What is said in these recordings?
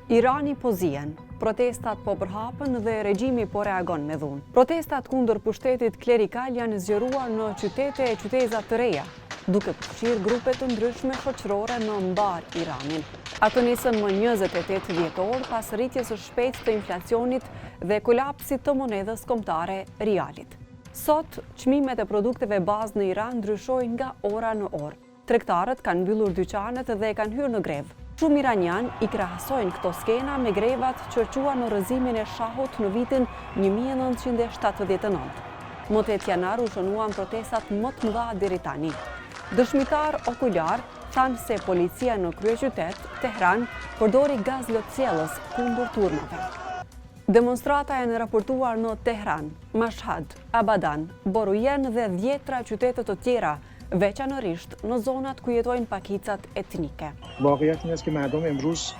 Irani po zihen, protestat po përhapen dhe regjimi po reagon me dhunë. Protestat kundër pushtetit klerikal janë zgjeruar në qytete e qyteza të reja, duke përfshirë grupe të ndryshme shoqërore në mbar Iranin. Ato nisën më 28 dhjetor pas rritjes së shpejtë të inflacionit dhe kolapsit të monedhës kombëtare rialit. Sot, çmimet e produkteve bazë në Iran ndryshojnë nga ora në orë. Tregtarët kanë mbyllur dyqanet dhe kanë hyrë në grevë. Shumë iranian i krahasojnë këto skena me grevat që quan në rrëzimin e shahut në vitin 1979. Më 8 janar u shënuan protestat më të mëdha deri tani. Dëshmitar okullar thanë se policia në kryeqytet, Tehran, përdori gaz lotësielës kundër turmave. Demonstrata janë raportuar në Tehran, Mashhad, Abadan, Borujen dhe 10 qytete të tjera, veçanërisht në zonat ku jetojnë pakicat etnike. واقعیت این است که مردم امروز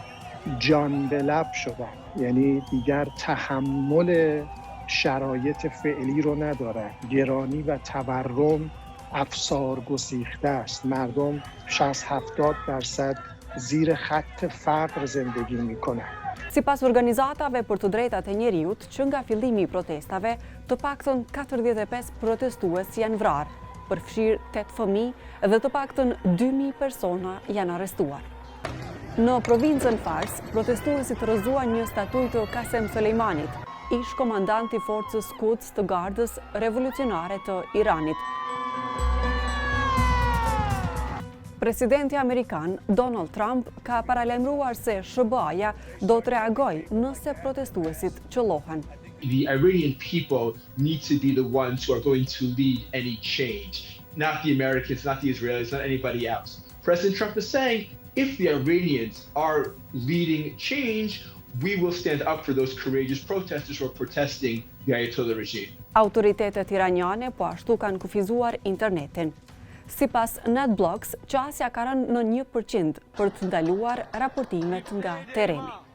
جان به لب شدن، یعنی دیگر تحمل شرایط فعلی رو ندارن. گرانی و تورم افسار گسیخته است. مردم 60-70% زیر خط فقر زندگی میکنن. Sipas organizatave për të drejtat e njeriut, që nga fillimi i protestave, të paktën 45 protestues janë vrarë, përfshirë 8 fëmijë dhe të paktën 2000 persona janë arrestuar. Në provincën Fars, protestuesit rrëzuan një statuj të Qasem Soleimanit, ish komandanti forcës Quds të Gardës Revolucionare të Iranit. Presidenti Amerikan, Donald Trump, ka paralajmëruar se SBA-ja do të reagojë nëse protestuesit qellohen. The Iranian people need to be the ones who are going to lead any change, not the Americans, not the Israelis, not anybody else. President Trump is saying, if the Iranians are leading change, we will stand up for those courageous protesters who are protesting the Ayatollah regime. Autoritetet iraniane po ashtu kanë kufizuar internetin. Sipas NetBlocks, qasja ka rënë në 1% për të ndaluar raportimet nga terreni.